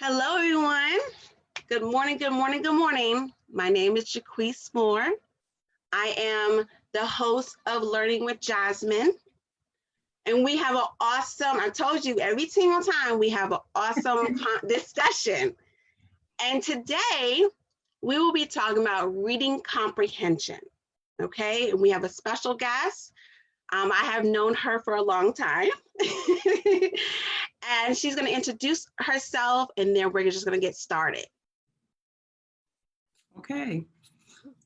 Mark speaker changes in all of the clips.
Speaker 1: Hello, everyone. Good morning, good morning, good morning. My name is Jaquise Moore. I am the host of Learning with Jasmine. And we have an awesome, I told you every single time, we have an awesome discussion. And today we will be talking about reading comprehension. Okay. And we have a special guest. I have known her for a long time. And she's going to introduce herself and then we're just going to get started.
Speaker 2: Okay.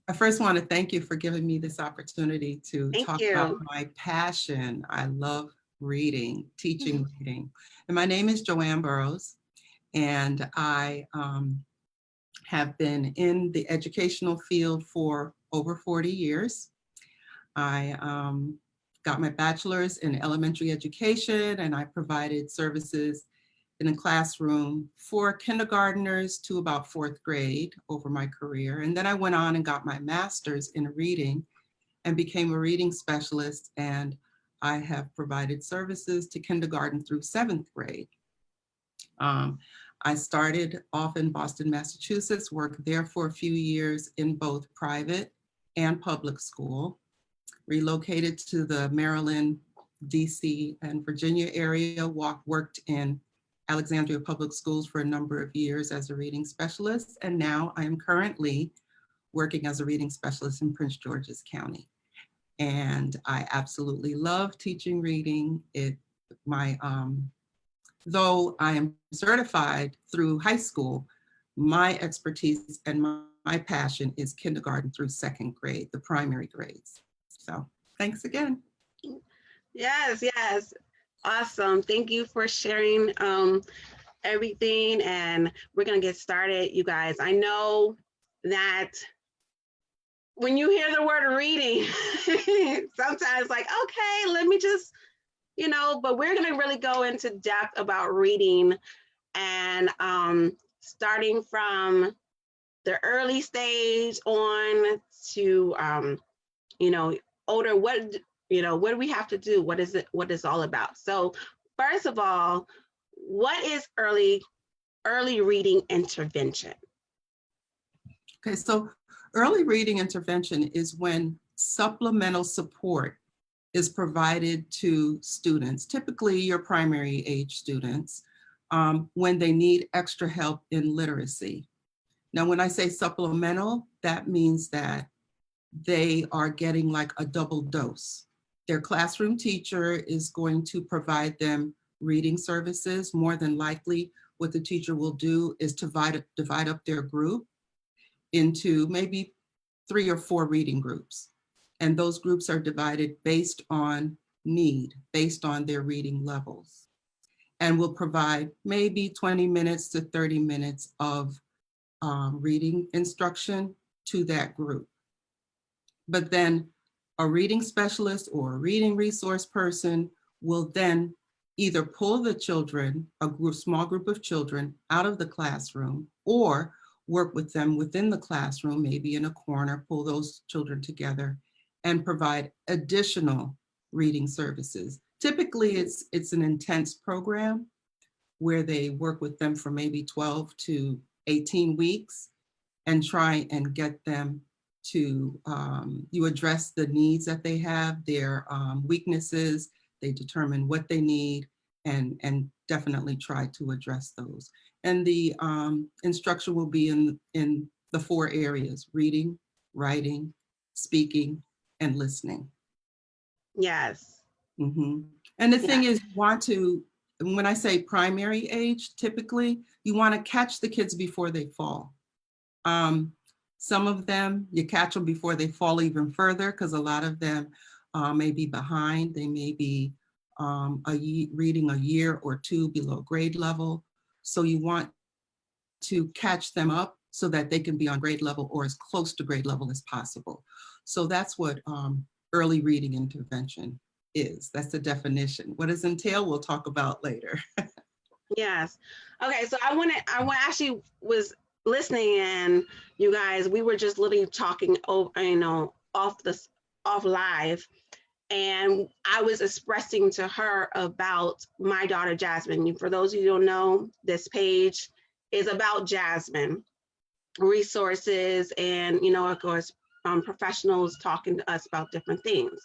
Speaker 2: I first want to thank you for giving me this opportunity to talk about my passion. I love reading, teaching reading. And my name is Joan Burrows, and I have been in the educational field for over 40 years. I got my bachelor's in elementary education, and I provided services in a classroom for kindergarteners to about fourth grade over my career. And then I went on and got my master's in reading and became a reading specialist. And I have provided services to kindergarten through seventh grade. I started off in Boston, Massachusetts, worked there for a few years in both private and public school, relocated to the Maryland, DC, and Virginia area, worked in Alexandria Public Schools for a number of years as a reading specialist, and now I am currently working as a reading specialist in Prince George's County. And I absolutely love teaching reading. Though I am certified through high school, my expertise and my passion is kindergarten through second grade, the primary grades. So thanks again.
Speaker 1: Yes. Awesome. Thank you for sharing everything. And we're going to get started, you guys. I know that when you hear the word reading, sometimes like, okay, let me just, but we're going to really go into depth about reading and starting from the early stage on to, older, what do we have to do? What is it all about? So first of all, what is early reading intervention?
Speaker 2: Okay, so early reading intervention is when supplemental support is provided to students, typically your primary age students, when they need extra help in literacy. Now, when I say supplemental, that means that they are getting like a double dose. Their classroom teacher is going to provide them reading services. More than likely, what the teacher will do is divide up their group into maybe 3 or 4 reading groups. And those groups are divided based on need, based on their reading levels. And will provide maybe 20 minutes to 30 minutes of reading instruction to that group. But then a reading specialist or a reading resource person will then either pull the children, small group of children, out of the classroom, or work with them within the classroom, maybe in a corner, pull those children together and provide additional reading services. Typically, it's an intense program where they work with them for maybe 12 to 18 weeks and try and get them to, you address the needs that they have, their weaknesses, they determine what they need, and definitely try to address those. And the instruction will be in the 4 areas: reading, writing, speaking, and listening.
Speaker 1: Yes.
Speaker 2: Mm-hmm. And the thing is, when I say primary age, typically, you want to catch the kids before they fall. Some of them, you catch them before they fall even further, because a lot of them may be behind. They may be reading a year or 2 below grade level. So you want to catch them up so that they can be on grade level or as close to grade level as possible. So that's what early reading intervention is. That's the definition. What does entail, we'll talk about later.
Speaker 1: Yes. Okay, so I actually was listening, and you guys, we were just literally talking over, off live, and I was expressing to her about my daughter Jasmine. For those of you who don't know, this page is about Jasmine, resources, and, you know, of course, professionals talking to us about different things.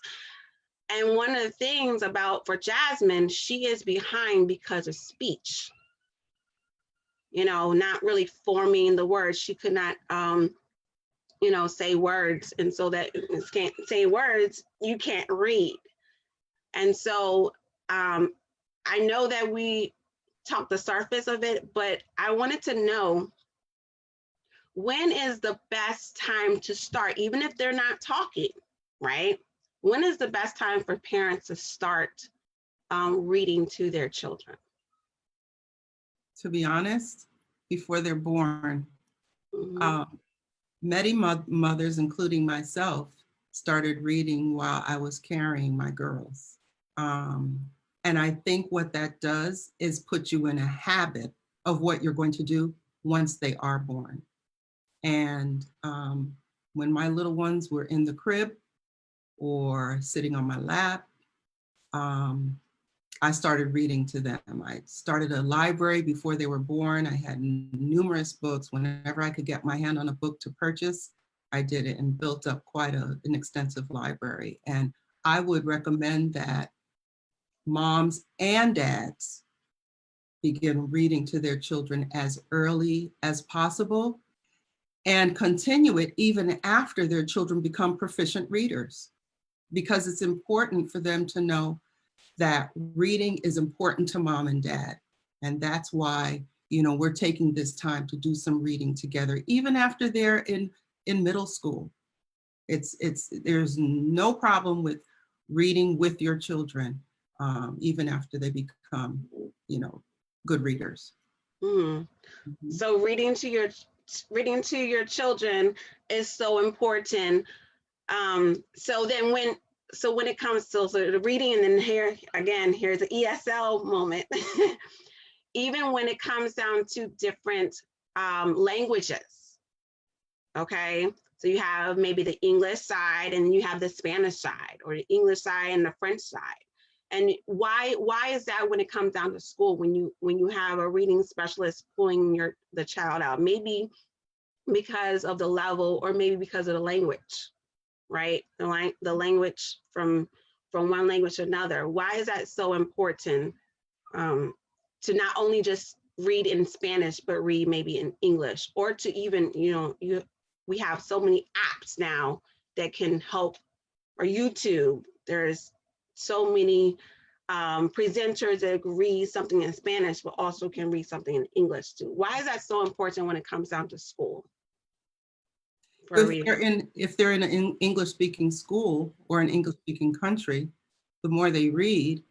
Speaker 1: And one of the things about for Jasmine, she is behind because of speech, you know, not really forming the words. She could not, you know, say words. And so that can't say words, you can't read. And so I know that we talked the surface of it, but I wanted to know, when is the best time to start, even if they're not talking, right? When is the best time for parents to start reading to their children?
Speaker 2: To be honest, before they're born.
Speaker 1: Mm-hmm.
Speaker 2: Many mothers, including myself, started reading while I was carrying my girls. And I think what that does is put you in a habit of what you're going to do once they are born. And when my little ones were in the crib or sitting on my lap, I started reading to them. I started a library before they were born. I had numerous books. Whenever I could get my hand on a book to purchase, I did it and built up quite an extensive library. And I would recommend that moms and dads begin reading to their children as early as possible and continue it even after their children become proficient readers, because it's important for them to know that reading is important to mom and dad. And that's why, you know, we're taking this time to do some reading together, even after they're in middle school. There's no problem with reading with your children, even after they become, you know, good readers.
Speaker 1: Mm. Mm-hmm. So reading to your children is so important. So when it comes to the reading, and then here again, here's an ESL moment. Even when it comes down to different languages, okay? So you have maybe the English side and you have the Spanish side, or the English side and the French side. And why is that when it comes down to school, when you have a reading specialist pulling the child out? Maybe because of the level, or maybe because of the language, right? The language from one language to another. Why is that so important, to not only just read in Spanish, but read maybe in English, or to even, we have so many apps now that can help, or YouTube, there's so many presenters that read something in Spanish, but also can read something in English too. Why is that so important when it comes down to school?
Speaker 2: If they're in an English-speaking school or an English-speaking country, the more they read,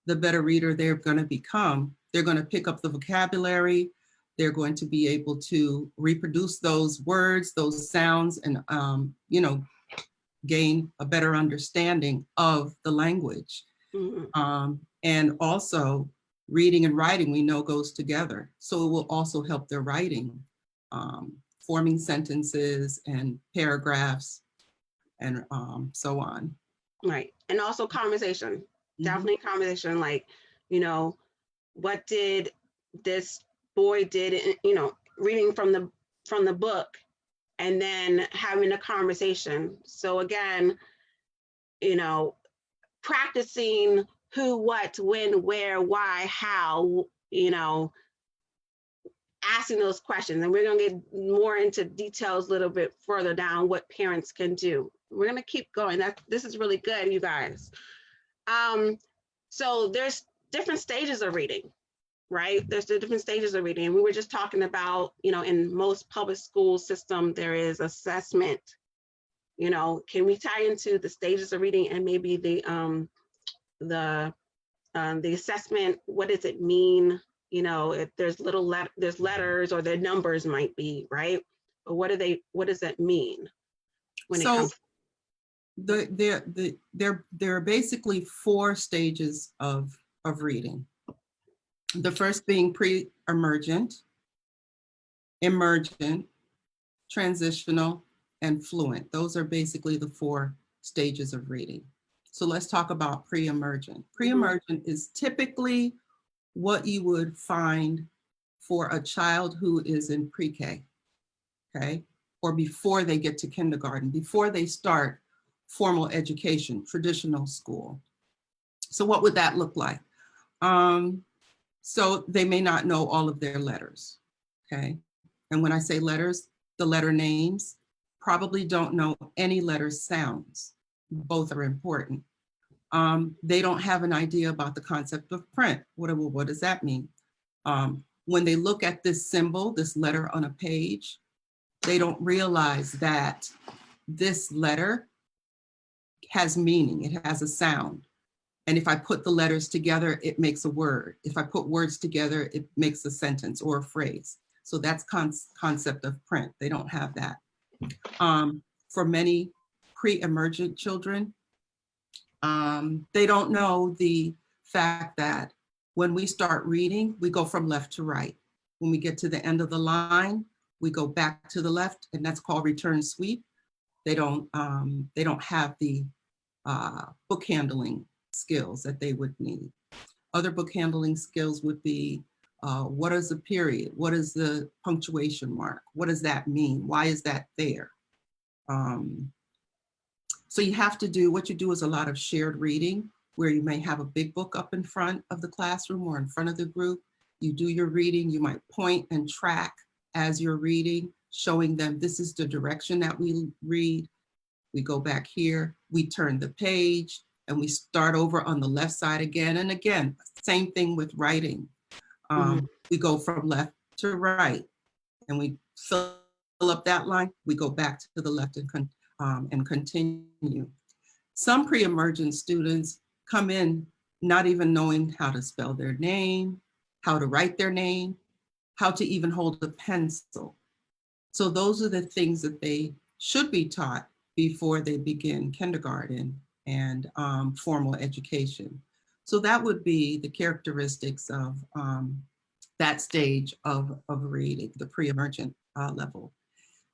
Speaker 2: the better reader they're going to become. They're going to pick up the vocabulary. They're going to be able to reproduce those words, those sounds, and gain a better understanding of the language. Mm-hmm. And also, reading and writing, we know, goes together. So it will also help their writing, forming sentences and paragraphs, and so on.
Speaker 1: Right. And also conversation. Mm-hmm. Definitely conversation. Like, what did this boy did, reading from the book, and then having a conversation. So again, practicing who, what, when, where, why, how, asking those questions. And we're going to get more into details a little bit further down, what parents can do. We're going to keep going. This is really good, you guys. So there's different stages of reading, right? There's the different stages of reading. And we were just talking about, in most public school system, there is assessment. Can we tie into the stages of reading and maybe the assessment? What does it mean? If there's there's letters, or their numbers might be, right? But what does that mean when it comes?
Speaker 2: There are basically 4 stages of reading. The first being pre-emergent, emergent, transitional, and fluent. Those are basically the 4 stages of reading. So let's talk about pre-emergent. Pre-emergent is typically what you would find for a child who is in pre-K, okay? Or before they get to kindergarten, before they start formal education, traditional school. So what would that look like? So they may not know all of their letters, okay? And when I say letters, the letter names, probably don't know any letter sounds. Both are important. They don't have an idea about the concept of print. What does that mean? When they look at this symbol, this letter on a page, they don't realize that this letter has meaning, it has a sound. And if I put the letters together, it makes a word. If I put words together, it makes a sentence or a phrase. So that's concept of print. They don't have that. For many pre-emergent children, they don't know the fact that when we start reading, we go from left to right. When we get to the end of the line, we go back to the left, and that's called return sweep. They don't have the book handling skills that they would need. Other book handling skills would be, what is a period? What is the punctuation mark? What does that mean? Why is that there? So you have to do, what you do is a lot of shared reading, where you may have a big book up in front of the classroom or in front of the group. You do your reading, you might point and track as you're reading, showing them this is the direction that we read. We go back here, we turn the page, and we start over on the left side again. And again, same thing with writing. We go from left to right, and we fill up that line, we go back to the left and continue. Some pre-emergent students come in not even knowing how to spell their name, how to write their name, how to even hold a pencil. So those are the things that they should be taught before they begin kindergarten and formal education. So that would be the characteristics of that stage of reading, the pre-emergent level.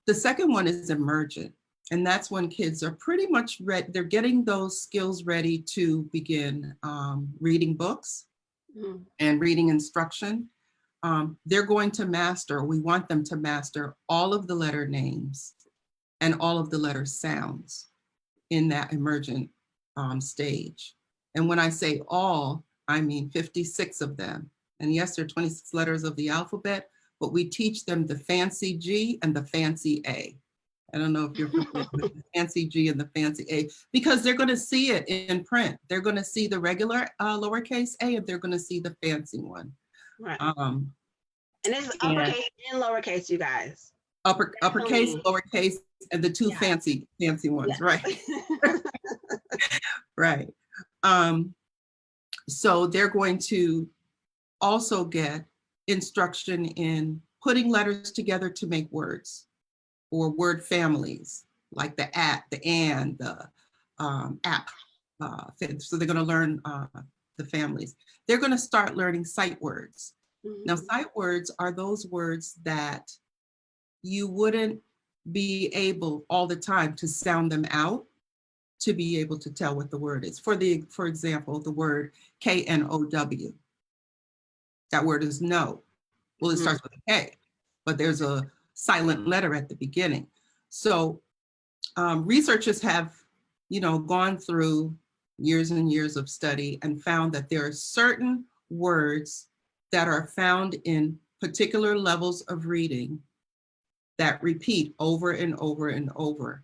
Speaker 2: The second one is emergent, and that's when kids are pretty much ready, they're getting those skills ready to begin reading books and reading instruction. They're going to master, we want them to master all of the letter names and all of the letter sounds in that emergent stage. And when I say all, I mean 56 of them. And yes, there are 26 letters of the alphabet, but we teach them the fancy G and the fancy A. I don't know if you're familiar with the fancy G and the fancy A, because they're going to see it in print. They're going to see the regular lowercase a, and they're going to see the fancy one.
Speaker 1: Right. And it's uppercase and lowercase, you guys.
Speaker 2: Uppercase, lowercase, and the two fancy ones, right? Right. So they're going to also get instruction in putting letters together to make words, or word families, like the at, the and, the app. So they're going to learn the families. They're going to start learning sight words. Now, sight words are those words that you wouldn't be able all the time to sound them out to be able to tell what the word is. For example, the word K-N-O-W. That word is no. Well, it starts with a K, but there's a silent letter at the beginning. So researchers have, gone through years and years of study and found that there are certain words that are found in particular levels of reading that repeat over and over and over.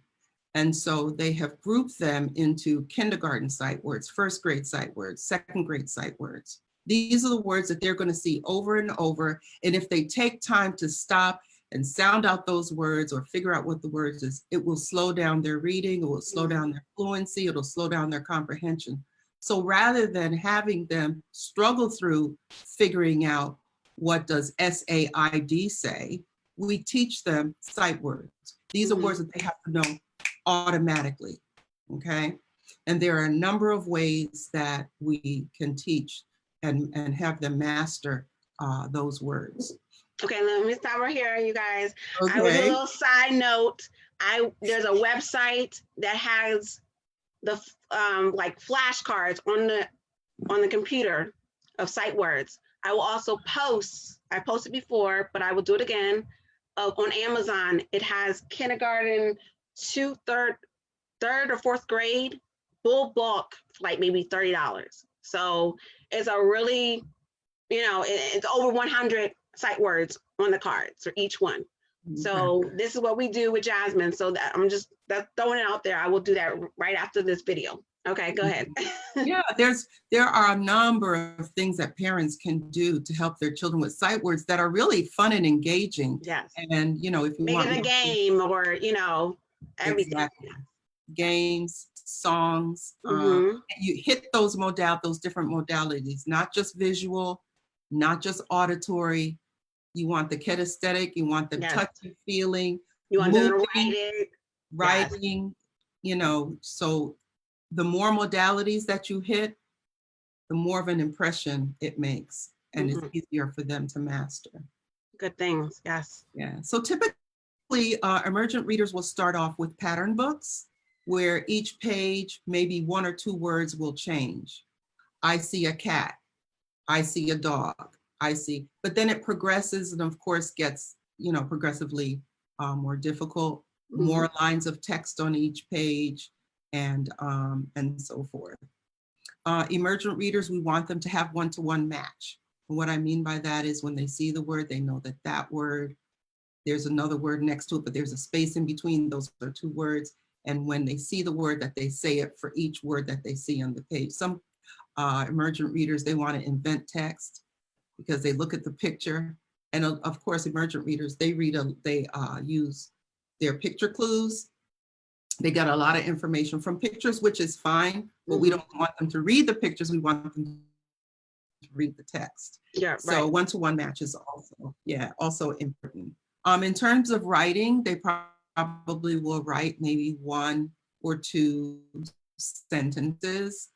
Speaker 2: And so they have grouped them into kindergarten sight words, first grade sight words, second grade sight words. These are the words that they're going to see over and over. And if they take time to stop and sound out those words or figure out what the words is, it will slow down their reading, it will slow down their fluency, it'll slow down their comprehension. So rather than having them struggle through figuring out what does SAID say, we teach them sight words. These are words that they have to know automatically, okay? And there are a number of ways that we can teach and have them master those words.
Speaker 1: Okay, let me stop right here, you guys.
Speaker 2: Okay.
Speaker 1: I was a little side note. There's a website that has the like flashcards on the computer of sight words. I will also post, I posted before, but I will do it again. On Amazon, it has kindergarten to third or fourth grade, full book, like maybe $30. So it's a really, it's over 100 sight words on the cards for each one. So this is what we do with Jasmine. So that I'm just throwing it out there. I will do that right after this video. Okay, go ahead.
Speaker 2: Yeah, there are a number of things that parents can do to help their children with sight words that are really fun and engaging.
Speaker 1: Yes.
Speaker 2: And if you
Speaker 1: make
Speaker 2: want
Speaker 1: it a game or everything.
Speaker 2: Exactly. Games, songs,
Speaker 1: Mm-hmm.
Speaker 2: you hit those different modalities, not just visual, not just auditory. You want the kinesthetic, you want the
Speaker 1: Yes.
Speaker 2: touchy feeling,
Speaker 1: You want
Speaker 2: moving,
Speaker 1: them to write it.
Speaker 2: writing, so the more modalities that you hit, the more of an impression it makes, and it's easier for them to master.
Speaker 1: Good things, yes.
Speaker 2: Yeah, so typically emergent readers will start off with pattern books where each page, maybe one or two words will change. I see a cat, I see a dog, but then it progresses and of course gets, progressively more difficult, more lines of text on each page, and so forth. Emergent readers, we want them to have one-to-one match. And what I mean by that is when they see the word, they know that word, there's another word next to it, but there's a space in between. Those are two words. And when they see the word, that they say it for each word that they see on the page. Some emergent readers, they want to invent text because they look at the picture. And of course, emergent readers, they use their picture clues. They got a lot of information from pictures, which is fine, but we don't want them to read the pictures. We want them to read the text.
Speaker 1: Yeah,
Speaker 2: so
Speaker 1: right.
Speaker 2: One-to-one match is also important. In terms of writing, they probably will write maybe one or two sentences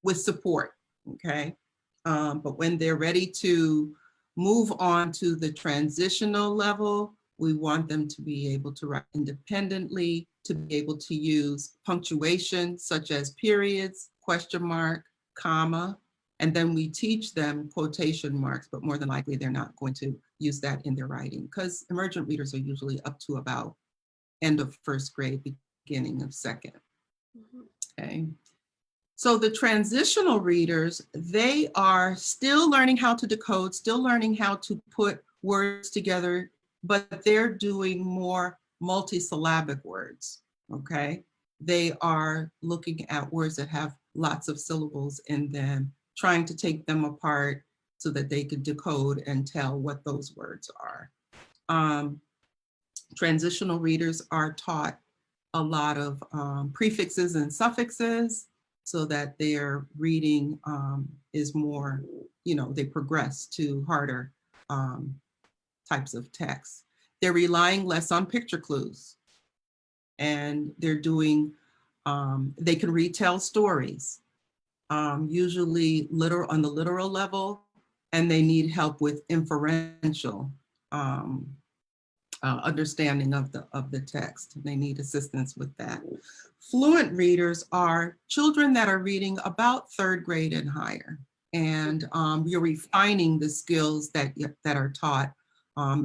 Speaker 2: with support, okay? But when they're ready to move on to the transitional level, we want them to be able to write independently, to be able to use punctuation such as periods, question mark, comma, and then we teach them quotation marks, but more than likely they're not going to use that in their writing because emergent readers are usually up to about end of first grade, beginning of second. Okay. So the transitional readers, they are still learning how to decode, still learning how to put words together, but they're doing more multisyllabic words, okay? They are looking at words that have lots of syllables in them, trying to take them apart so that they could decode and tell what those words are. Transitional readers are taught a lot of prefixes and suffixes so that their reading is more, they progress to harder types of text. They're relying less on picture clues, and they're doing, they can retell stories, usually on the literal level, and they need help with inferential understanding of the text. They need assistance with that. Fluent readers are children that are reading about third grade and higher, and you're refining the skills that are taught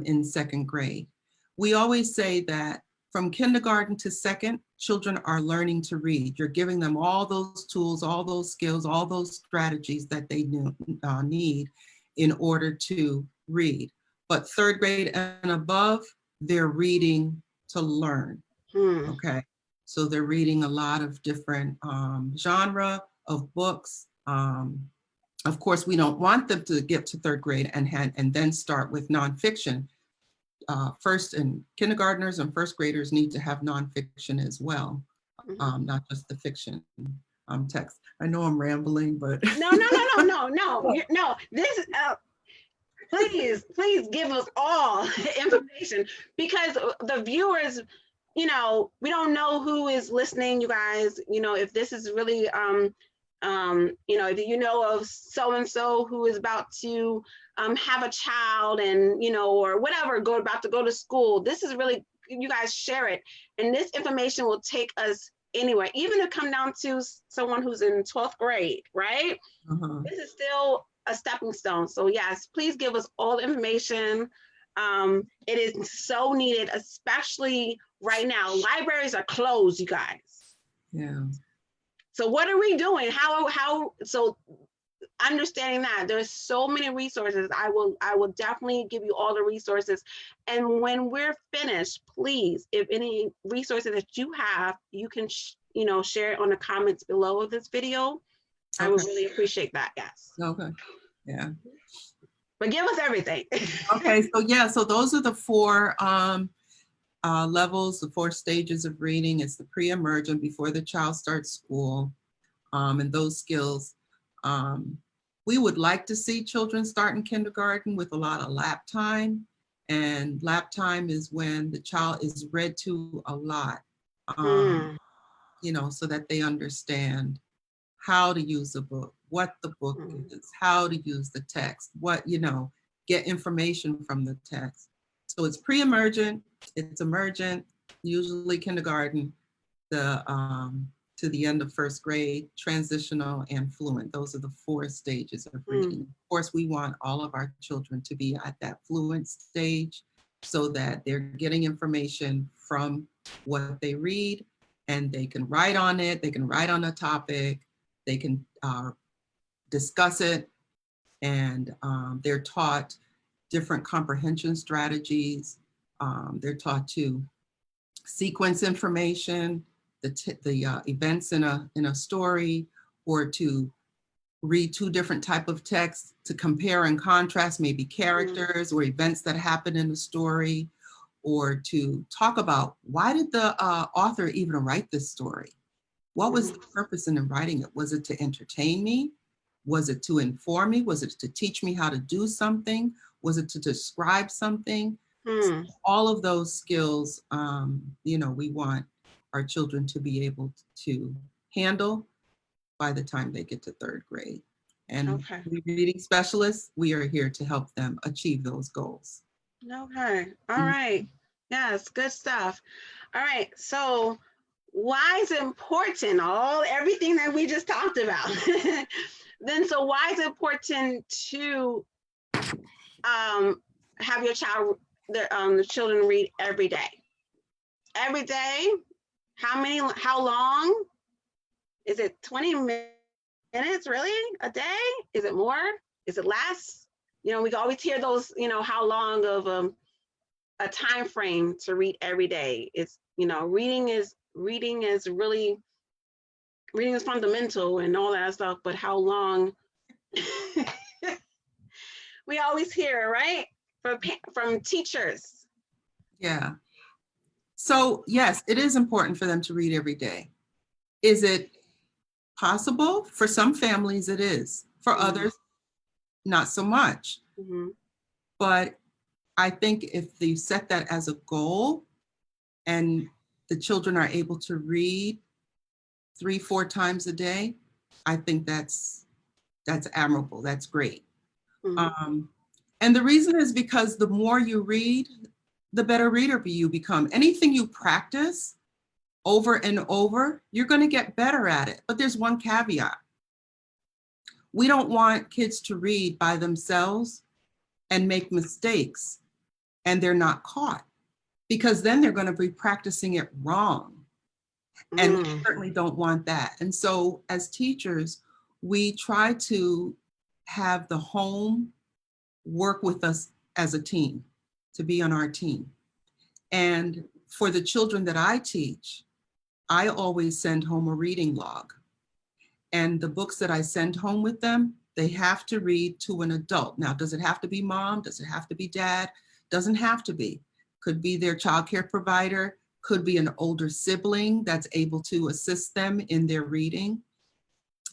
Speaker 2: in second grade. We always say that from kindergarten to second, children are learning to read. You're giving them all those tools, all those skills, all those strategies that they need in order to read. But third grade and above, they're reading to learn, okay? So they're reading a lot of different genre of books. Of course, we don't want them to get to third grade and then start with nonfiction. First, and kindergartners and first graders need to have nonfiction as well, not just the fiction text. I know I'm rambling, but
Speaker 1: no. This is please give us all information, because the viewers, we don't know who is listening, you guys. If this is really if you know of so-and-so who is about to have a child and, or whatever, about to go to school, this is really, you guys share it. And this information will take us anywhere, even to come down to someone who's in 12th grade, right? This is still a stepping stone. So yes, please give us all the information. It is so needed, especially right now. Libraries are closed, you guys.
Speaker 2: Yeah.
Speaker 1: So what are we doing? So understanding that there's so many resources, I will definitely give you all the resources. And when we're finished, please, if any resources that you have, you can share it on the comments below this video. I would really appreciate that. Yes.
Speaker 2: Okay. Yeah.
Speaker 1: But give us everything.
Speaker 2: Okay. So yeah. So those are the four levels, the four stages of reading. It's the pre-emergent, before the child starts school, and those skills. We would like to see children start in kindergarten with a lot of lap time. And lap time is when the child is read to a lot, so that they understand how to use a book, what the book is, how to use the text, get information from the text. So it's pre-emergent, it's emergent, usually kindergarten, to the end of first grade, transitional, and fluent. Those are the four stages of reading. Of course, we want all of our children to be at that fluent stage so that they're getting information from what they read, and they can write on it, they can write on a topic, they can discuss it, and they're taught different comprehension strategies. They're taught to sequence information, the events in a story, or to read two different type of texts to compare and contrast maybe characters or events that happen in the story, or to talk about why did the author even write this story? What was the purpose in writing it? Was it to entertain me? Was it to inform me? Was it to teach me how to do something? Was it to describe something? So all of those skills, we want our children to be able to handle by the time they get to third grade. And we reading specialists, we are here to help them achieve those goals.
Speaker 1: Okay. All right. Yes, good stuff. All right. So why is it important, everything that we just talked about? So why is it important to have your child, the children read every day? Every day? How long? Is it 20 minutes really a day? Is it more? Is it less? We always hear those, how long of a time frame to read every day. It's, reading is fundamental and all that stuff, but how long? We always hear, right? From teachers.
Speaker 2: Yeah. So yes, it is important for them to read every day. Is it possible? For some families it is. For others, not so much. But I think if you set that as a goal and the children are able to read 3-4 times a day, I think that's admirable. That's great. And the reason is because the more you read, the better reader you become. Anything you practice over and over, you're going to get better at it. But there's one caveat. We don't want kids to read by themselves and make mistakes and they're not caught, because then they're going to be practicing it wrong. And we certainly don't want that. And so as teachers, we try to have the home work with us as a team, to be on our team. And for the children that I teach, I always send home a reading log. And the books that I send home with them, they have to read to an adult. Now, does it have to be mom? Does it have to be dad? Doesn't have to be. Could be their childcare provider, could be an older sibling that's able to assist them in their reading.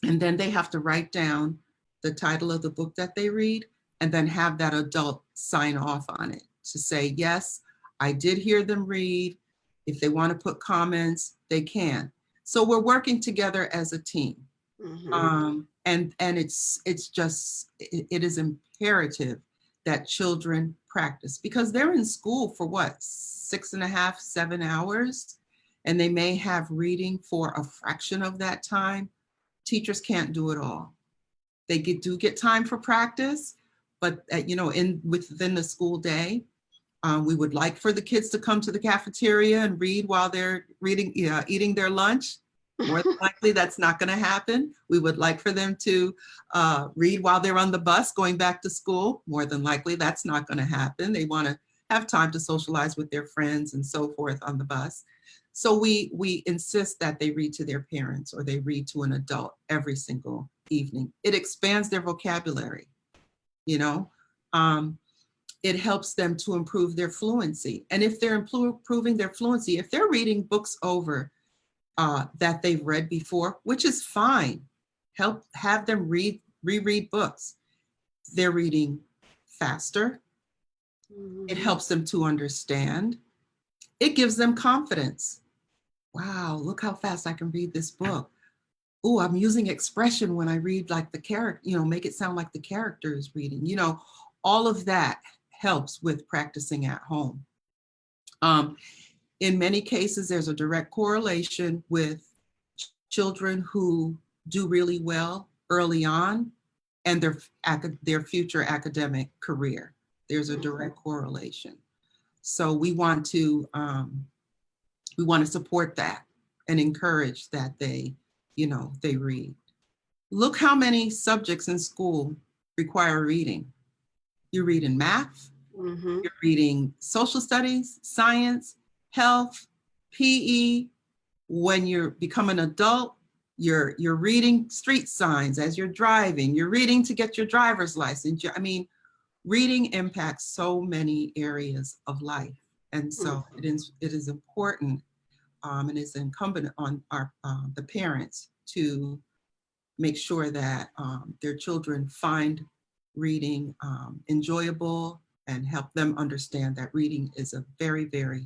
Speaker 2: And then they have to write down the title of the book that they read and then have that adult sign off on it to say, yes, I did hear them read. If they want to put comments, they can. So we're working together as a team. And it is imperative that children practice, because they're in school for 6.5, 7 hours, and they may have reading for a fraction of that time. Teachers can't do it all. do get time for practice, but within the school day, we would like for the kids to come to the cafeteria and read while they're eating their lunch. More than likely, that's not going to happen. We would like for them to read while they're on the bus going back to school. More than likely, that's not going to happen. They want to have time to socialize with their friends and so forth on the bus. So we insist that they read to their parents or they read to an adult every single evening. It expands their vocabulary, you know. It helps them to improve their fluency. And if they're improving their fluency, if they're reading books over that they've read before, which is fine, have them reread books. They're reading faster. It helps them to understand. It gives them confidence. Wow, look how fast I can read this book. Oh, I'm using expression when I read like the character, make it sound like the character is reading. All of that helps with practicing at home. In many cases, there's a direct correlation with children who do really well early on and their future academic career. There's a direct correlation. So we want to support that and encourage that they read. Look how many subjects in school require reading. You're reading math, you're reading social studies, science, health, PE. When you become an adult, you're reading street signs as you're driving. You're reading to get your driver's license. Reading impacts so many areas of life. And so it is important and is incumbent on the parents to make sure that their children find reading enjoyable and help them understand that reading is a very, very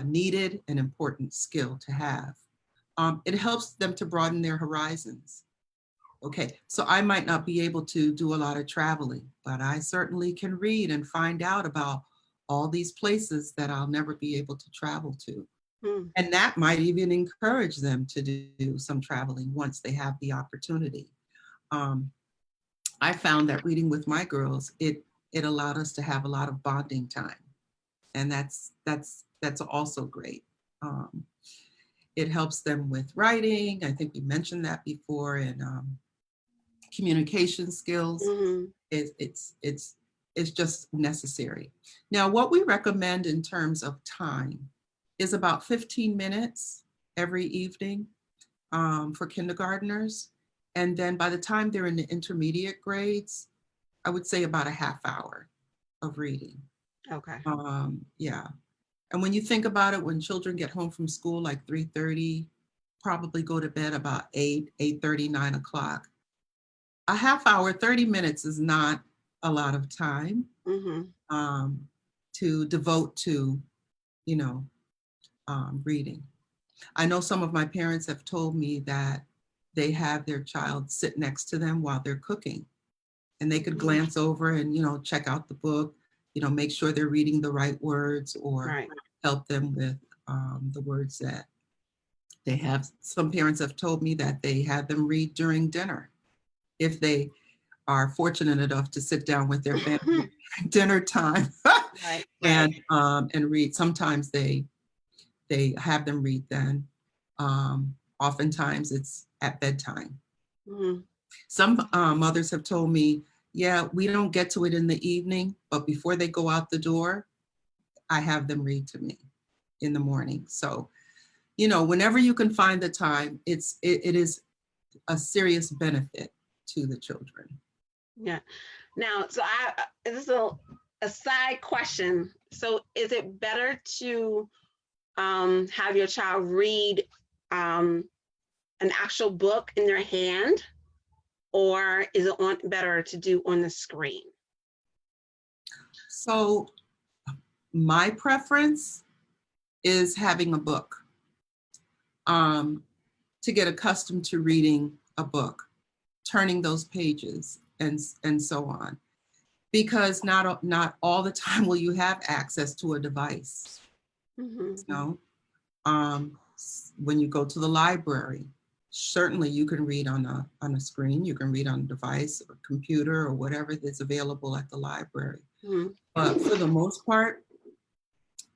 Speaker 2: needed and important skill to have. It helps them to broaden their horizons. Okay, so I might not be able to do a lot of traveling, but I certainly can read and find out about all these places that I'll never be able to travel to. And that might even encourage them to do some traveling once they have the opportunity. I found that reading with my girls, it allowed us to have a lot of bonding time. And that's also great. It helps them with writing. I think we mentioned that before, and communication skills. It's just necessary. Now, what we recommend in terms of time is about 15 minutes every evening for kindergartners. And then by the time they're in the intermediate grades, I would say about a half hour of reading.
Speaker 1: Okay.
Speaker 2: Yeah. And when you think about it, when children get home from school like 3:30, probably go to bed about 8:30, 9 o'clock. A half hour, 30 minutes is not a lot of time to devote to, reading. I know some of my parents have told me that they have their child sit next to them while they're cooking, and they could glance over and, check out the book, make sure they're reading the right words, or help them with the words that they have. Some parents have told me that they have them read during dinner. If they are fortunate enough to sit down with their family at dinner time and read. Sometimes they have them read then. Oftentimes it's at bedtime. Some mothers have told me, yeah, we don't get to it in the evening, but before they go out the door, I have them read to me in the morning. So, whenever you can find the time, it is a serious benefit to the children.
Speaker 1: Yeah. Now, so this is a side question. So is it better to have your child read an actual book in their hand, or is it better to do on the screen?
Speaker 2: So my preference is having a book, to get accustomed to reading a book, turning those pages and so on, because not all the time will you have access to a device. When you go to the library, Certainly you can read on a screen, you can read on a device or computer or whatever that's available at the library.
Speaker 1: Mhm.
Speaker 2: But for the most part,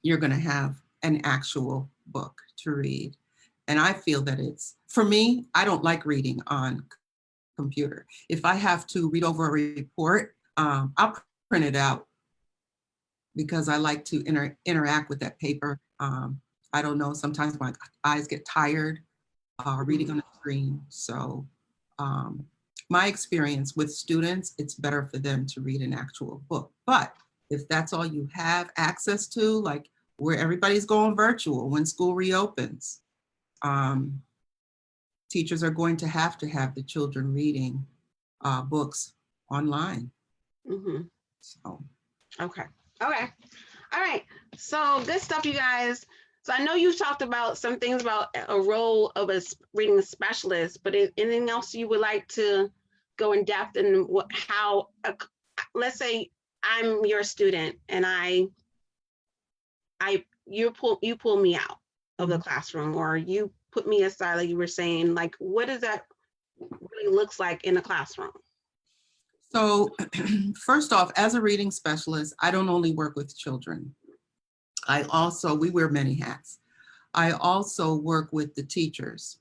Speaker 2: you're going to have an actual book to read. And I feel that for me, I don't like reading on computer. If I have to read over a report, I'll print it out because I like to interact with that paper. I don't know, sometimes my eyes get tired reading on a screen. So my experience with students, it's better for them to read an actual book. But if that's all you have access to, like where everybody's going virtual when school reopens, teachers are going to have the children reading books online.
Speaker 1: Mhm.
Speaker 2: So.
Speaker 1: Okay. Okay. All right. So good stuff, you guys. So I know you've talked about some things about a role of a reading specialist, but anything else you would like to go in depth in how, let's say I'm your student and you pull me out of the classroom, or you put me aside, like you were saying, like, what does that really looks like in a classroom?
Speaker 2: So first off, as a reading specialist, I don't only work with children. We wear many hats. I also work with the teachers.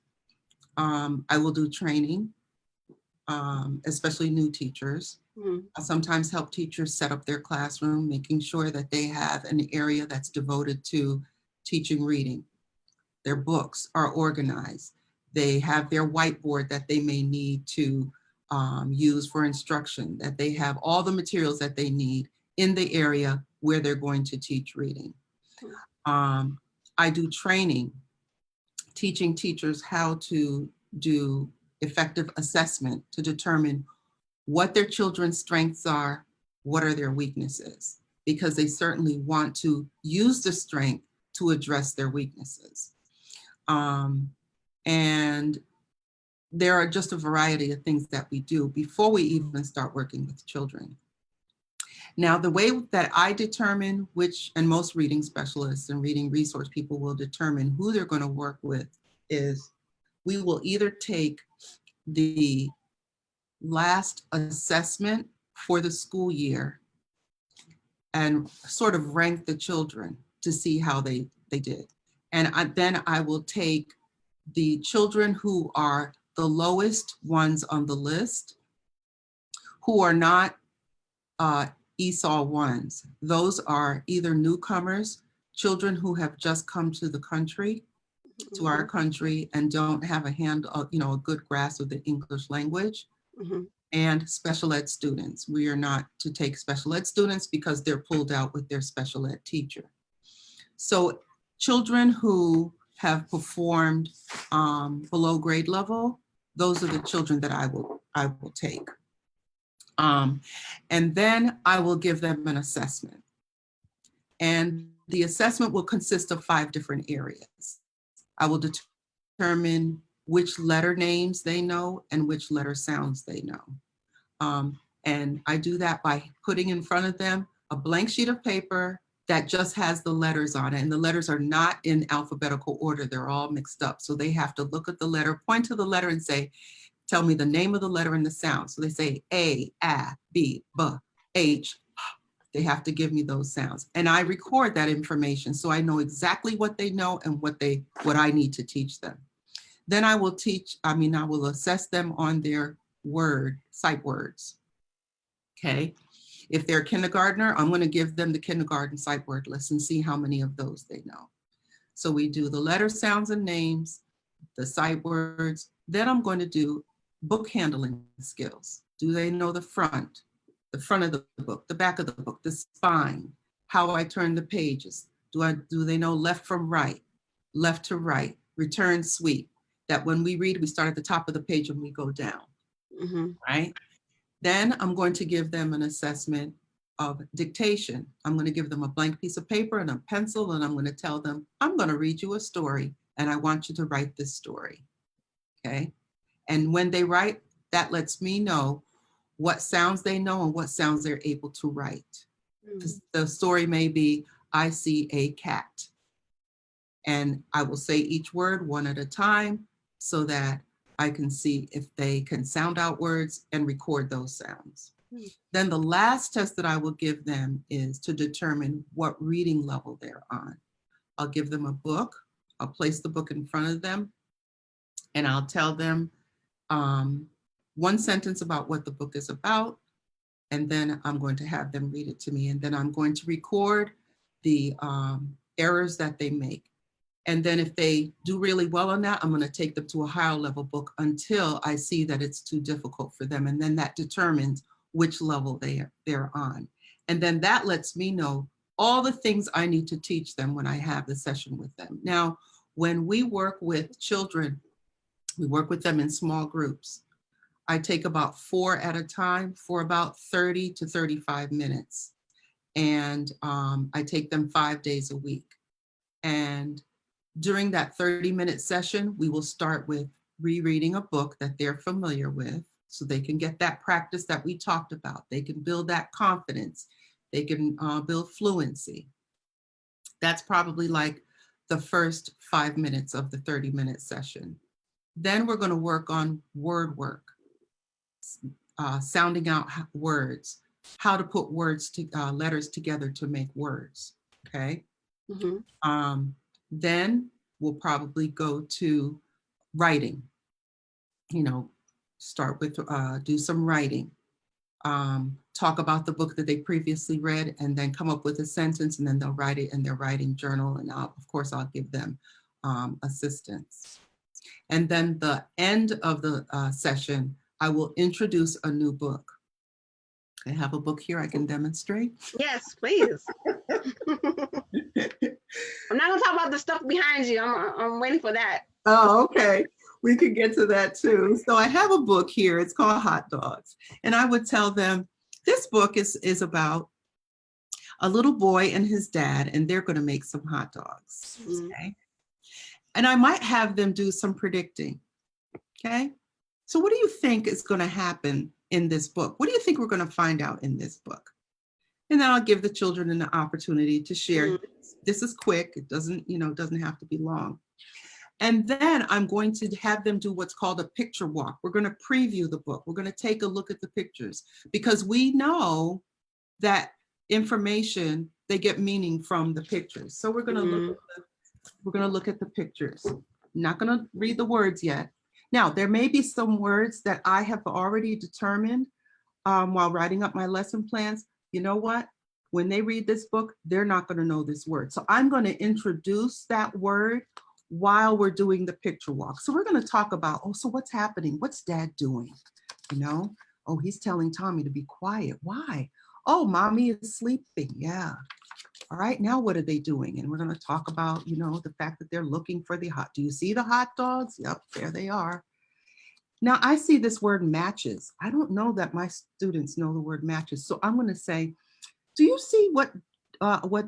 Speaker 2: I will do training, especially new teachers.
Speaker 1: Mm-hmm.
Speaker 2: I sometimes help teachers set up their classroom, making sure that they have an area that's devoted to teaching reading. Their books are organized. They have their whiteboard that they may need to use for instruction, that they have all the materials that they need in the area where they're going to teach reading. I do training, teaching teachers how to do effective assessment to determine what their children's strengths are, what are their weaknesses, because they certainly want to use the strength to address their weaknesses. And there are just a variety of things that we do before we even start working with children. Now, the way that I determine and most reading specialists and reading resource people will determine who they're going to work with is we will either take the last assessment for the school year and sort of rank the children to see how they did. And then I will take the children who are the lowest ones on the list, who are not ESOL ones. Those are either newcomers, children who have just come to the country, to our country, and don't have a good grasp of the English language, and special ed students. We are not to take special ed students because they're pulled out with their special ed teacher. So children who have performed below grade level, those are the children that I will take. And then I will give them an assessment. And the assessment will consist of 5 different areas. I will determine which letter names they know and which letter sounds they know. And I do that by putting in front of them a blank sheet of paper that just has the letters on it. And the letters are not in alphabetical order. They're all mixed up. So they have to look at the letter, point to the letter and say, tell me the name of the letter and the sound. So they say A, B, B, H. They have to give me those sounds. And I record that information so I know exactly what they know and what I need to teach them. Then I will assess them on their sight words. Okay. If they're a kindergartner, I'm going to give them the kindergarten sight word list and see how many of those they know. So we do the letter sounds and names, the sight words. Then I'm going to do book handling skills. Do they know the front of the book, the back of the book, the spine, how I turn the pages? Do they know left from right, left to right, return sweep? That when we read, we start at the top of the page and we go down, right? Then I'm going to give them an assessment of dictation. I'm going to give them a blank piece of paper and a pencil, and I'm going to tell them, I'm going to read you a story, and I want you to write this story, okay? And when they write, that lets me know what sounds they know and what sounds they're able to write. The story may be, I see a cat. And I will say each word one at a time so that I can see if they can sound out words and record those sounds.
Speaker 1: Hmm.
Speaker 2: Then the last test that I will give them is to determine what reading level they're on. I'll give them a book. I'll place the book in front of them, and I'll tell them one sentence about what the book is about, and then I'm going to have them read it to me, and then I'm going to record the errors that they make. And then if they do really well on that, I'm going to take them to a higher level book until I see that it's too difficult for them. And then that determines which level they're on. And then that lets me know all the things I need to teach them when I have the session with them. Now, when we work with children, we work with them in small groups. I take about 4 at a time for about 30 to 35 minutes. And I take them 5 days a week. And during that 30-minute session, we will start with rereading a book that they're familiar with so they can get that practice that we talked about. They can build that confidence. They can build fluency. That's probably like the first 5 minutes of the 30-minute session. Then we're going to work on word work, sounding out words, how to put words to letters together to make words. Okay. Mm-hmm. Then we'll probably go to writing, start with, do some writing, talk about the book that they previously read, and then come up with a sentence, and then they'll write it in their writing journal. And of course, I'll give them assistance. And then the end of the session, I will introduce a new book. I have a book here I can demonstrate.
Speaker 1: Yes, please. I'm not gonna talk about the stuff behind you. I'm waiting for that.
Speaker 2: Oh, okay. We could get to that too. So I have a book here. It's called Hot Dogs. And I would tell them, this book is about a little boy and his dad, and they're going to make some hot dogs. Okay. And I might have them do some predicting. Okay. So what do you think is going to happen in this book? What do you think we're going to find out in this book? And then I'll give the children an opportunity to share. This is quick. It doesn't have to be long. And then I'm going to have them do what's called a picture walk. We're going to preview the book. We're going to take a look at the pictures, because we know that information, they get meaning from the pictures. So we're going to look at the pictures. I'm not going to read the words yet. Now, there may be some words that I have already determined while writing up my lesson plans. You know what? When they read this book, they're not going to know this word. So I'm going to introduce that word while we're doing the picture walk. So we're going to talk about, so what's happening? What's dad doing? Oh, he's telling Tommy to be quiet. Why? Oh, mommy is sleeping. Yeah. All right, now what are they doing? And we're going to talk about, the fact that they're looking for do you see the hot dogs? Yep, there they are. Now I see this word matches. I don't know that my students know the word matches. So I'm going to say, do you see what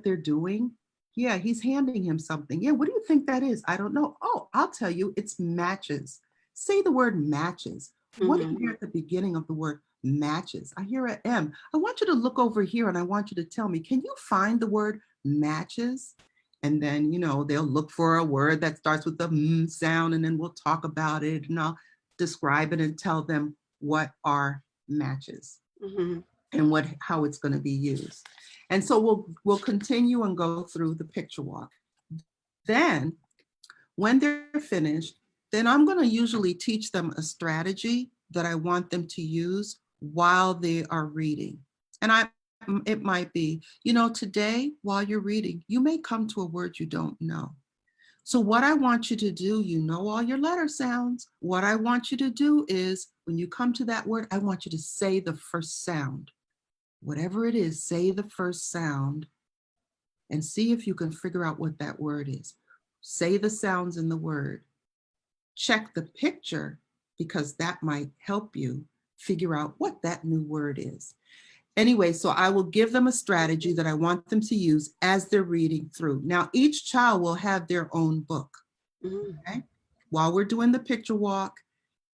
Speaker 2: they're doing? Yeah, he's handing him something. Yeah, what do you think that is? I don't know. Oh, I'll tell you, it's matches. Say the word matches. What do you hear at the beginning of the word matches? I hear an M. I want you to look over here and I want you to tell me, can you find the word matches? And then, they'll look for a word that starts with the M sound, and then we'll talk about it, and I'll describe it and tell them what are matches and how it's going to be used. And so we'll continue and go through the picture walk. Then when they're finished, then I'm going to usually teach them a strategy that I want them to use while they are reading. And it might be, today while you're reading, you may come to a word you don't know. So what I want you to do, all your letter sounds. What I want you to do is when you come to that word, I want you to say the first sound. Whatever it is, say the first sound and see if you can figure out what that word is. Say the sounds in the word. Check the picture, because that might help you figure out what that new word is. Anyway, so I will give them a strategy that I want them to use as they're reading through. Now, each child will have their own book, okay? While we're doing the picture walk,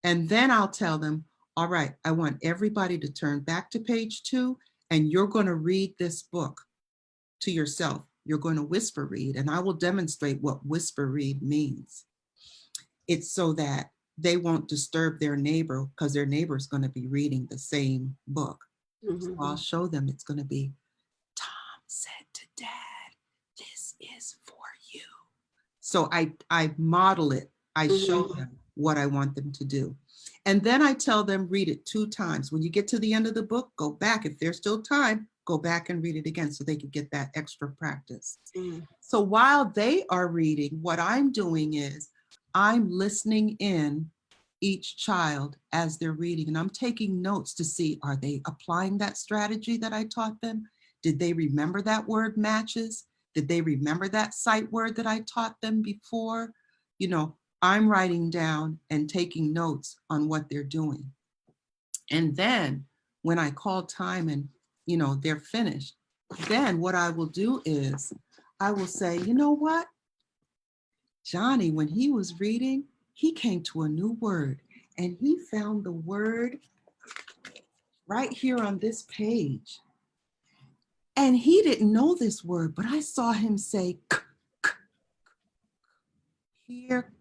Speaker 2: and then I'll tell them, all right, I want everybody to turn back to page 2, and you're going to read this book to yourself. You're going to whisper read, and I will demonstrate what whisper read means. It's so that they won't disturb their neighbor because their neighbor is going to be reading the same book. So I'll show them it's going to be, Tom said to Dad, this is for you. So I model it. I show them what I want them to do. And then I tell them, read it 2 times. When you get to the end of the book, go back. If there's still time, go back and read it again so they can get that extra practice. So while they are reading, what I'm doing is I'm listening in each child as they're reading, and I'm taking notes to see, are they applying that strategy that I taught them? Did they remember that word matches? Did they remember that sight word that I taught them before? You know, I'm writing down and taking notes on what they're doing. And then when I call time and, you know, they're finished, then what I will do is I will say, you know what? Johnny, when he was reading, he came to a new word and he found the word right here on this page. And he didn't know this word, but I saw him say, here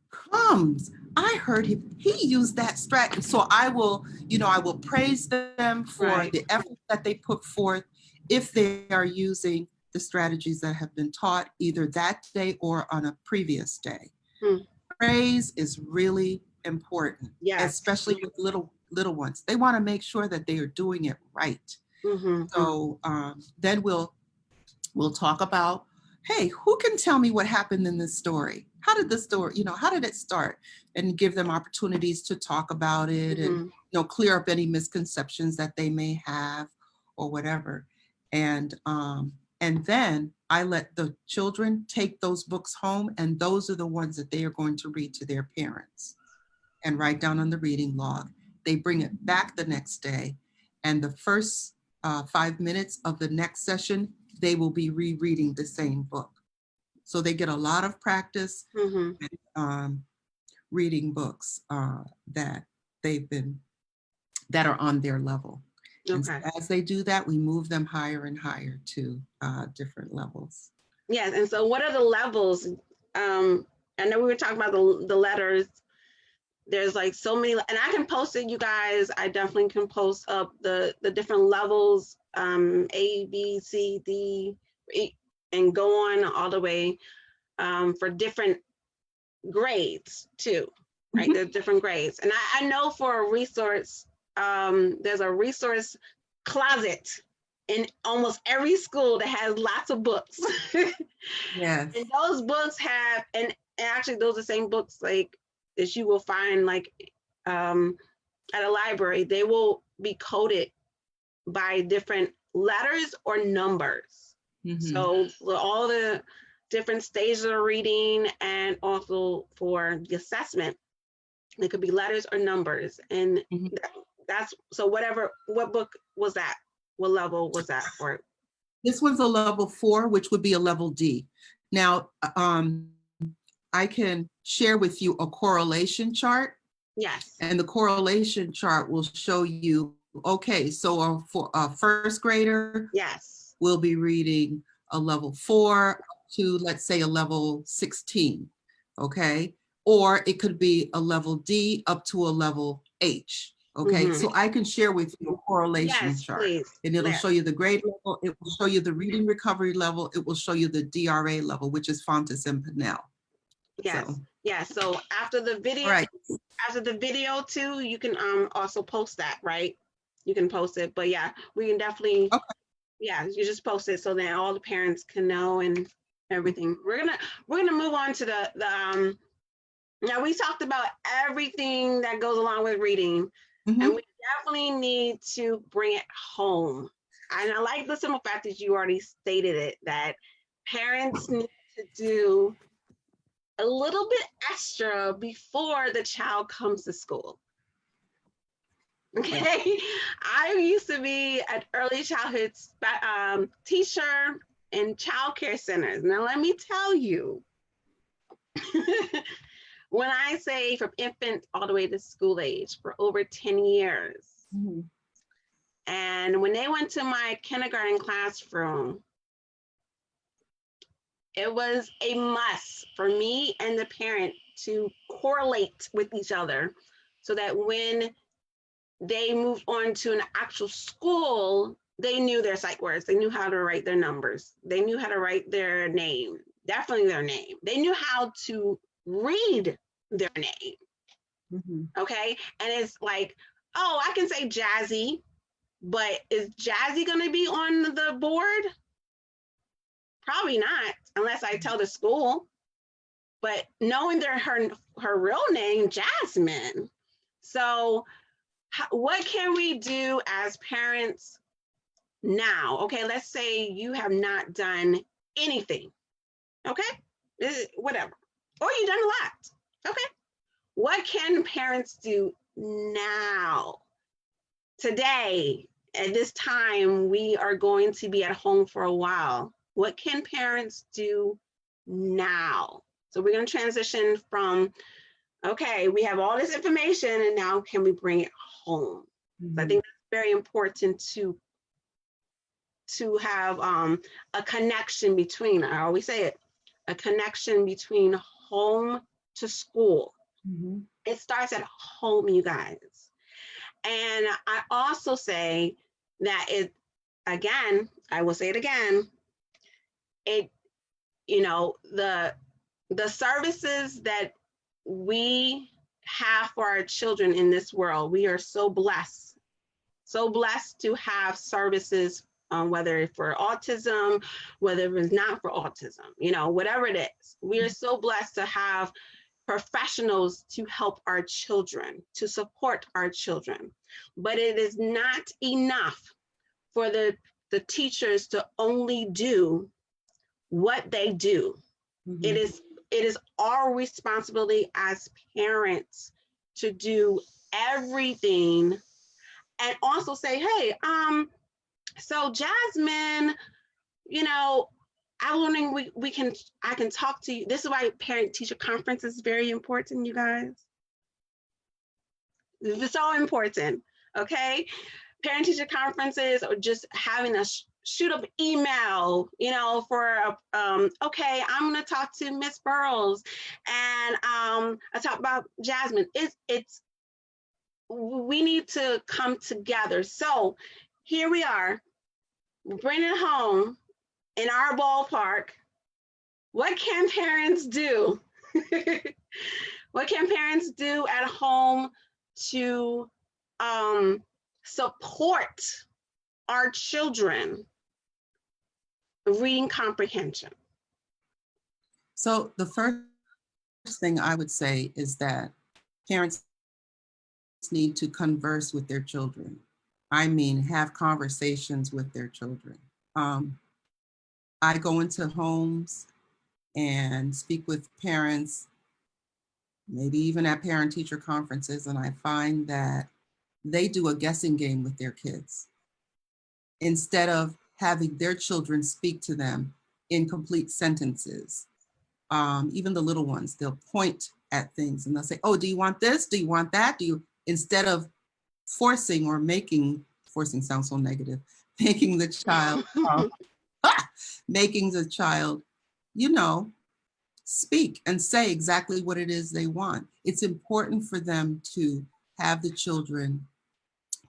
Speaker 2: comes. I heard him, he used that strategy. So I will, you know, I will praise them for the effort that they put forth if they are using the strategies that have been taught either that day or on a previous day. Praise is really important, especially with little ones. They want to make sure that they are doing it right. So then we'll talk about, hey, who can tell me what happened in this story? How did the story, you know, how did it start? And give them opportunities to talk about it and, you know, clear up any misconceptions that they may have or whatever. And then I let the children take those books home, and those are the ones that they are going to read to their parents and write down on the reading log. They bring it back the next day, and the first 5 minutes of the next session, they will be rereading the same book. So they get a lot of practice reading books that are on their level. And so as they do that, we move them higher and higher to different levels.
Speaker 1: Yes, and so what are the levels? I know we were talking about the letters. There's like so many, and I can post it, you guys. I definitely can post up the different levels, A, B, C, D, E, and go on all the way for different grades too, right? There's different grades. And I know for a resource, there's a resource closet in almost every school that has lots of books.
Speaker 2: Yes.
Speaker 1: And those books have, and actually those are the same books like that you will find like at a library. They will be coded by different letters or numbers. So for all the different stages of reading, and also for the assessment, it could be letters or numbers. And that's, so what book was that? What level was that for?
Speaker 2: This was a level 4, which would be a level D. Now, I can share with you a correlation chart.
Speaker 1: Yes.
Speaker 2: And the correlation chart will show you, okay, so for a first grader,
Speaker 1: yes,
Speaker 2: we'll be reading a level 4 to, let's say, a level 16, okay? Or it could be a level D up to a level H, okay? So I can share with you a correlation chart.
Speaker 1: Please.
Speaker 2: And it'll show you the grade level, it will show you the reading recovery level, it will show you the DRA level, which is Fontes and Pinnell.
Speaker 1: Yes,
Speaker 2: So.
Speaker 1: yes. So after the video, too, you can also post that, right? You can post it, but yeah, we can definitely. Yeah, you just post it so that all the parents can know and everything. We're gonna move on to the now we talked about everything that goes along with reading, and we definitely need to bring it home. And I like the simple fact that you already stated it, that parents need to do a little bit extra before the child comes to school. Okay, I used to be an early childhood teacher in child care centers. Now, let me tell you, when I say from infant all the way to school age for over 10 years, and when they went to my kindergarten classroom, It was a must for me and the parent to correlate with each other so that when they moved on to an actual school, they knew their sight words. They knew how to write their numbers. They knew how to write their name, definitely their name. They knew how to read their name.
Speaker 2: Mhm.
Speaker 1: Okay. And it's like, oh, I can say Jazzy, but is Jazzy going to be on the board? Probably not, unless I tell the school. But knowing her real name, Jasmine. So what can we do as parents now? Okay, let's say you have not done anything. Okay, whatever, or you've done a lot. Okay, what can parents do now? Today, at this time, we are going to be at home for a while. What can parents do now? So we're going to transition from, okay, we have all this information and now can we bring it home? So I think that's very important to have a connection between, I always say it, a connection between home to school.
Speaker 2: Mm-hmm.
Speaker 1: It starts at home, you guys. And I also say that it, again, I will say it again, it, you know, the services that we have for our children in this world, we are so blessed to have services, whether for autism, whether it's not for autism, you know, whatever it is. We are so blessed to have professionals to help our children, to support our children. But it is not enough for the teachers to only do what they do.
Speaker 2: Mm-hmm.
Speaker 1: It is our responsibility as parents to do everything and also say, hey, so Jasmine, you know, I was wondering I can talk to you. This is why parent teacher conference is very important, you guys. It's so important, okay? Parent teacher conferences or just having a shoot up email, you know, for okay, I'm gonna talk to Miss Burrows and I talk about Jasmine. It's we need to come together. So here we are, bring it home in our ballpark. What can parents do? What can parents do at home to support our children reading comprehension?
Speaker 2: So the first thing I would say is that parents need to converse with their children. I mean, have conversations with their children. I go into homes and speak with parents, maybe even at parent-teacher conferences, and I find that they do a guessing game with their kids instead of having their children speak to them in complete sentences. Even the little ones, they'll point at things and they'll say, oh, do you want this? Do you want that? Do you, instead of forcing or making, forcing sounds so negative, making the child, making the child, you know, speak and say exactly what it is they want. It's important for them to have the children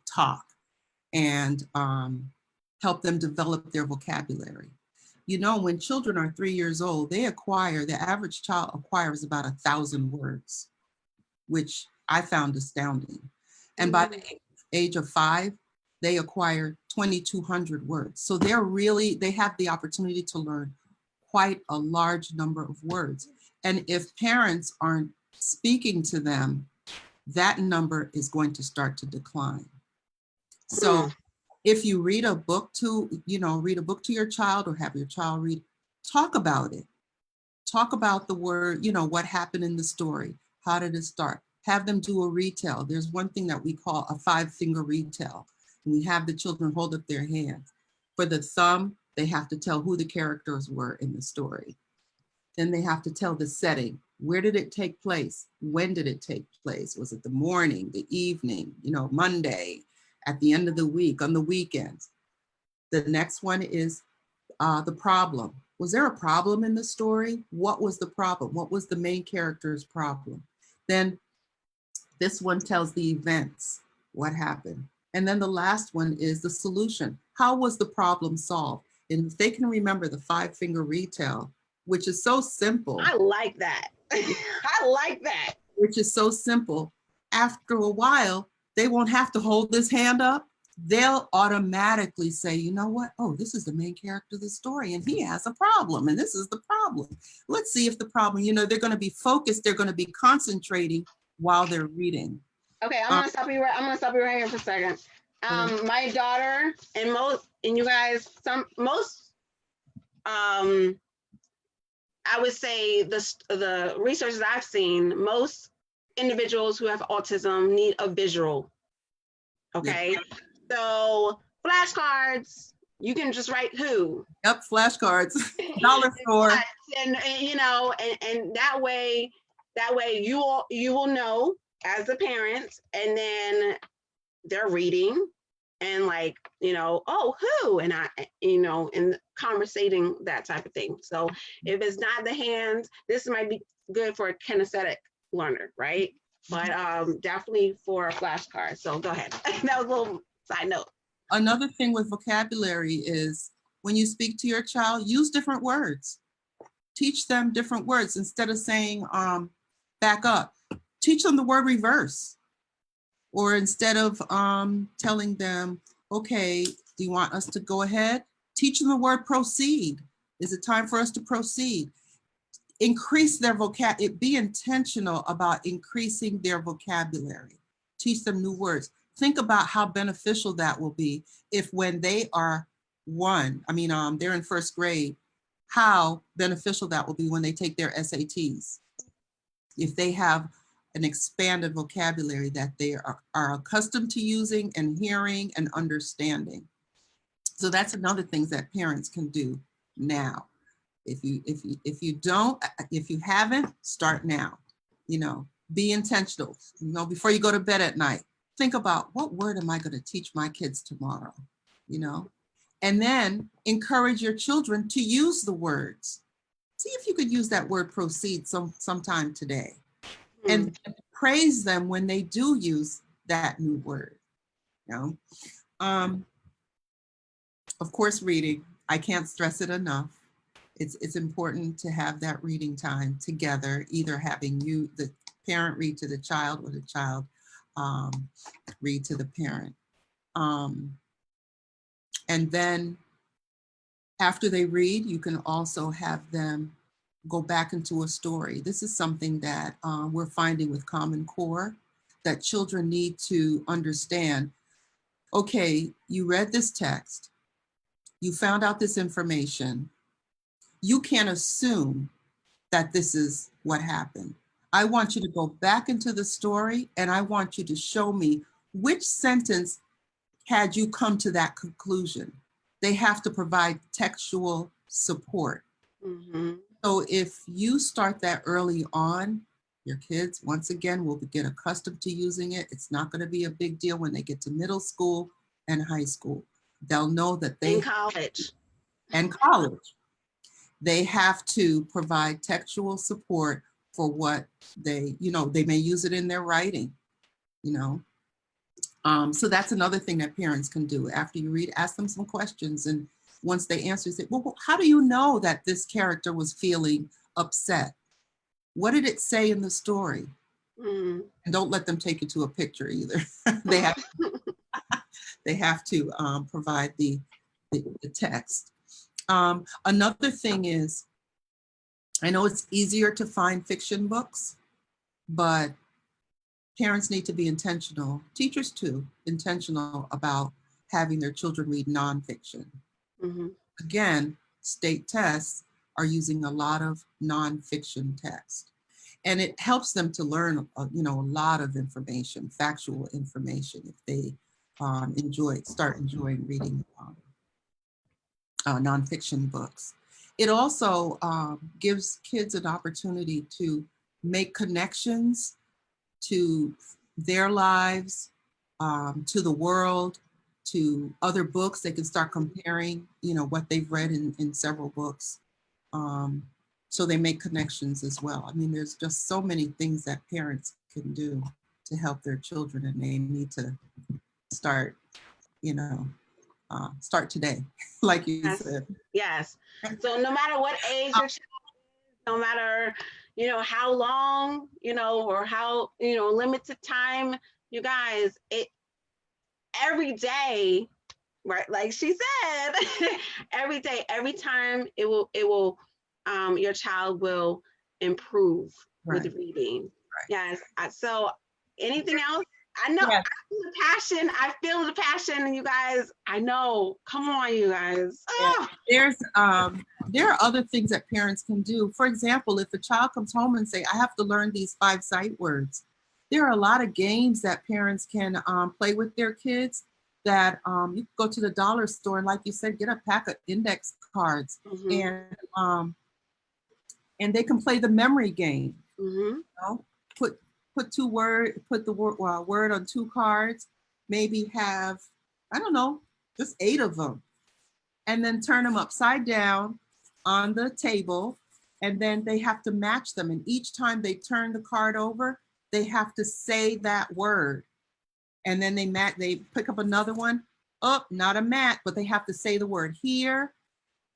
Speaker 2: talk and help them develop their vocabulary. You know, when children are 3 years old, the average child acquires about 1,000 words, which I found astounding. And by the age of 5, they acquire 2,200 words. So they have the opportunity to learn quite a large number of words. And if parents aren't speaking to them, that number is going to start to decline. So if you read a book to your child or have your child read, talk about it. Talk about the word, you know, what happened in the story. How did it start? Have them do a retell. There's one thing that we call a 5-finger retell. We have the children hold up their hands. For the thumb, they have to tell who the characters were in the story. Then they have to tell the setting. Where did it take place? When did it take place? Was it the morning, the evening, you know, Monday, at the end of the week, on the weekends? The next one is the problem. Was there a problem in the story? What was the problem? What was the main character's problem? Then this one tells the events, what happened. And then the last one is the solution. How was the problem solved? And if they can remember the 5-finger retell, which is so simple.
Speaker 1: I like that. I like that.
Speaker 2: Which is so simple. After a while, they won't have to hold this hand up. They'll automatically say, you know what? Oh, this is the main character of the story, and he has a problem, and this is the problem. Let's see if the problem, they're going to be focused. They're going to be concentrating while they're reading.
Speaker 1: Okay, I'm gonna stop you right here for a second. My daughter and you guys, I would say the research I've seen, most individuals who have autism need a visual. Okay, yeah. So flashcards, you can just write who.
Speaker 2: Yep, flashcards, dollar store,
Speaker 1: and that way you will know as a parent, and then they're reading and oh, who, and and conversating, that type of thing. So if it's not the hands, this might be good for a kinesthetic learner, right? But definitely for a flashcard. So go ahead. That was a little side note.
Speaker 2: Another thing with vocabulary is when you speak to your child, use different words. Teach them different words instead of saying back up. Teach them the word reverse. Or instead of telling them, okay, do you want us to go ahead? Teach them the word proceed. Is it time for us to proceed? Increase their vocabulary. Be intentional about increasing their vocabulary. Teach them new words. Think about how beneficial that will be if when they are they're in first grade, how beneficial that will be when they take their SATs. If they have an expanded vocabulary that they are accustomed to using and hearing and understanding. So that's another thing that parents can do now. If you haven't, start now. Be intentional. Before you go to bed at night, think about what word am I going to teach my kids tomorrow? And then encourage your children to use the words. See if you could use that word proceed sometime today. And praise them when they do use that new word. Of course, reading. I can't stress it enough. It's important to have that reading time together, either having the parent read to the child, or the child read to the parent. And then after they read, you can also have them go back into a story. This is something that we're finding with Common Core, that children need to understand. Okay, you read this text, you found out this information. You can't assume that this is what happened. I want you to go back into the story, and I want you to show me which sentence had you come to that conclusion. They have to provide textual support. Mm-hmm. So if you start that early on, your kids, once again, will get accustomed to using it. It's not going to be a big deal when they get to middle school and high school. They'll know that they— And college. They have to provide textual support for what they may use it in their writing, So that's another thing that parents can do. After you read, ask them some questions, and once they answer, say, well, how do you know that this character was feeling upset? What did it say in the story? And don't let them take you to a picture either. They have to provide the text. Another thing is, I know it's easier to find fiction books, but parents need to be intentional, teachers too, intentional about having their children read nonfiction. Mm-hmm. Again, state tests are using a lot of nonfiction text, and it helps them to learn, a lot of information, factual information, if they start enjoying reading nonfiction books. It also gives kids an opportunity to make connections to their lives, to the world, to other books. They can start comparing, what they've read in several books. So they make connections as well. I mean, there's just so many things that parents can do to help their children, and they need to start, you know, start today, like you
Speaker 1: Yes.
Speaker 2: said.
Speaker 1: Yes. So no matter what age your child is, no matter, how long, or how, limited time, you guys, every day, right? Like she said, every day, every time your child will improve with
Speaker 2: Right.
Speaker 1: reading.
Speaker 2: Right.
Speaker 1: Yes. So anything else? I know.
Speaker 2: Yes.
Speaker 1: I feel the passion. I feel the passion, you guys. I know. Come on, you guys.
Speaker 2: Yeah.
Speaker 1: Oh.
Speaker 2: There are other things that parents can do. For example, if a child comes home and say, I have to learn these 5 sight words, there are a lot of games that parents can play with their kids that you can go to the dollar store and, like you said, get a pack of index cards,
Speaker 1: Mm-hmm.
Speaker 2: and they can play the memory game.
Speaker 1: Mm-hmm.
Speaker 2: You know? Put the word on 2 cards, maybe have, I don't know, just 8 of them, and then turn them upside down on the table, and then they have to match them. And each time they turn the card over, they have to say that word. And then they pick up another one. Oh, not a match, but they have to say the word here.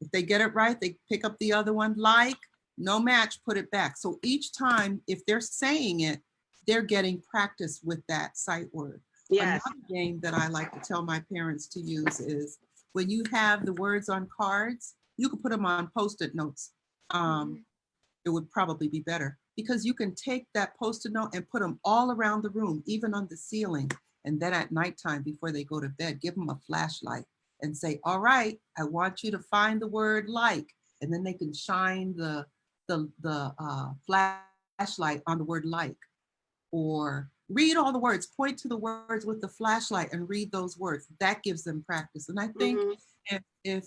Speaker 2: If they get it right, they pick up the other one, like, no match, put it back. So each time, if they're saying it, they're getting practice with that sight word.
Speaker 1: Yes.
Speaker 2: Another game that I like to tell my parents to use is when you have the words on cards, you can put them on Post-it notes. It would probably be better because you can take that Post-it note and put them all around the room, even on the ceiling. And then at nighttime, before they go to bed, give them a flashlight and say, all right, I want you to find the word like, and then they can shine the flashlight on the word like, or read all the words, point to the words with the flashlight and read those words. That gives them practice. And I think if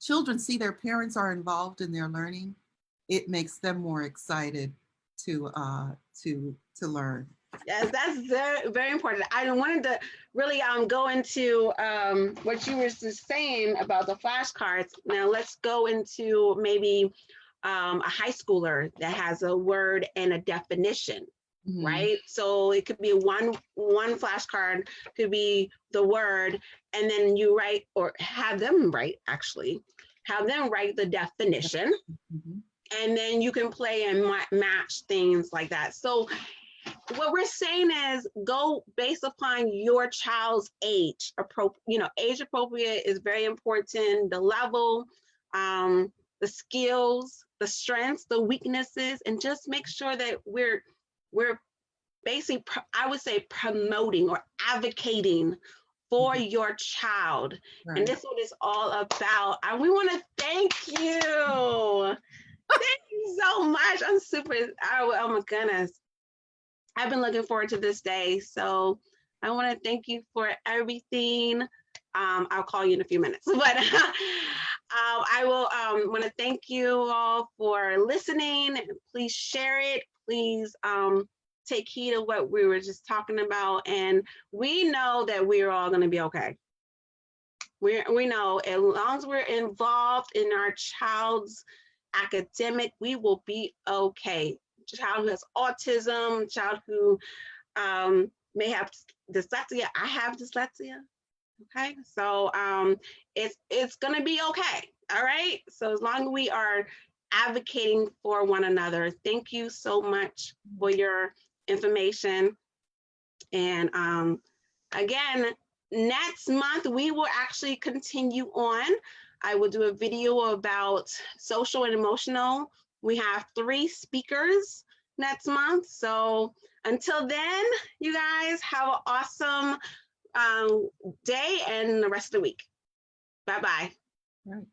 Speaker 2: children see their parents are involved in their learning, it makes them more excited to learn.
Speaker 1: Yes, that's very, very important. I wanted to really go into what you were just saying about the flashcards. Now let's go into maybe a high schooler that has a word and a definition, right? So it could be one flashcard could be the word, and then you write, or have them write the definition, and then you can play and match things like that. So what we're saying is go based upon your child's age. Age appropriate is very important. The level, the skills, the strengths, the weaknesses, and just make sure that we're basically, I would say, promoting or advocating for your child. Right. And this is what it's all about. And we want to thank you. Thank you so much. I'm super, oh my goodness. I've been looking forward to this day. So I want to thank you for everything. I'll call you in a few minutes, but I will want to thank you all for listening. Please share it. Please take heed of what we were just talking about. And we know that we're all going to be okay. We know as long as we're involved in our child's academic, we will be okay. Child who has autism, child who may have dyslexia. I have dyslexia. Okay, so it's gonna be okay. All right. So as long as we are advocating for one another, thank you so much for your information. And again, next month we will actually continue on. I will do a video about social and emotional. We have 3 speakers next month. So until then, you guys have an awesome day and the rest of the week. Bye-bye.
Speaker 2: Right.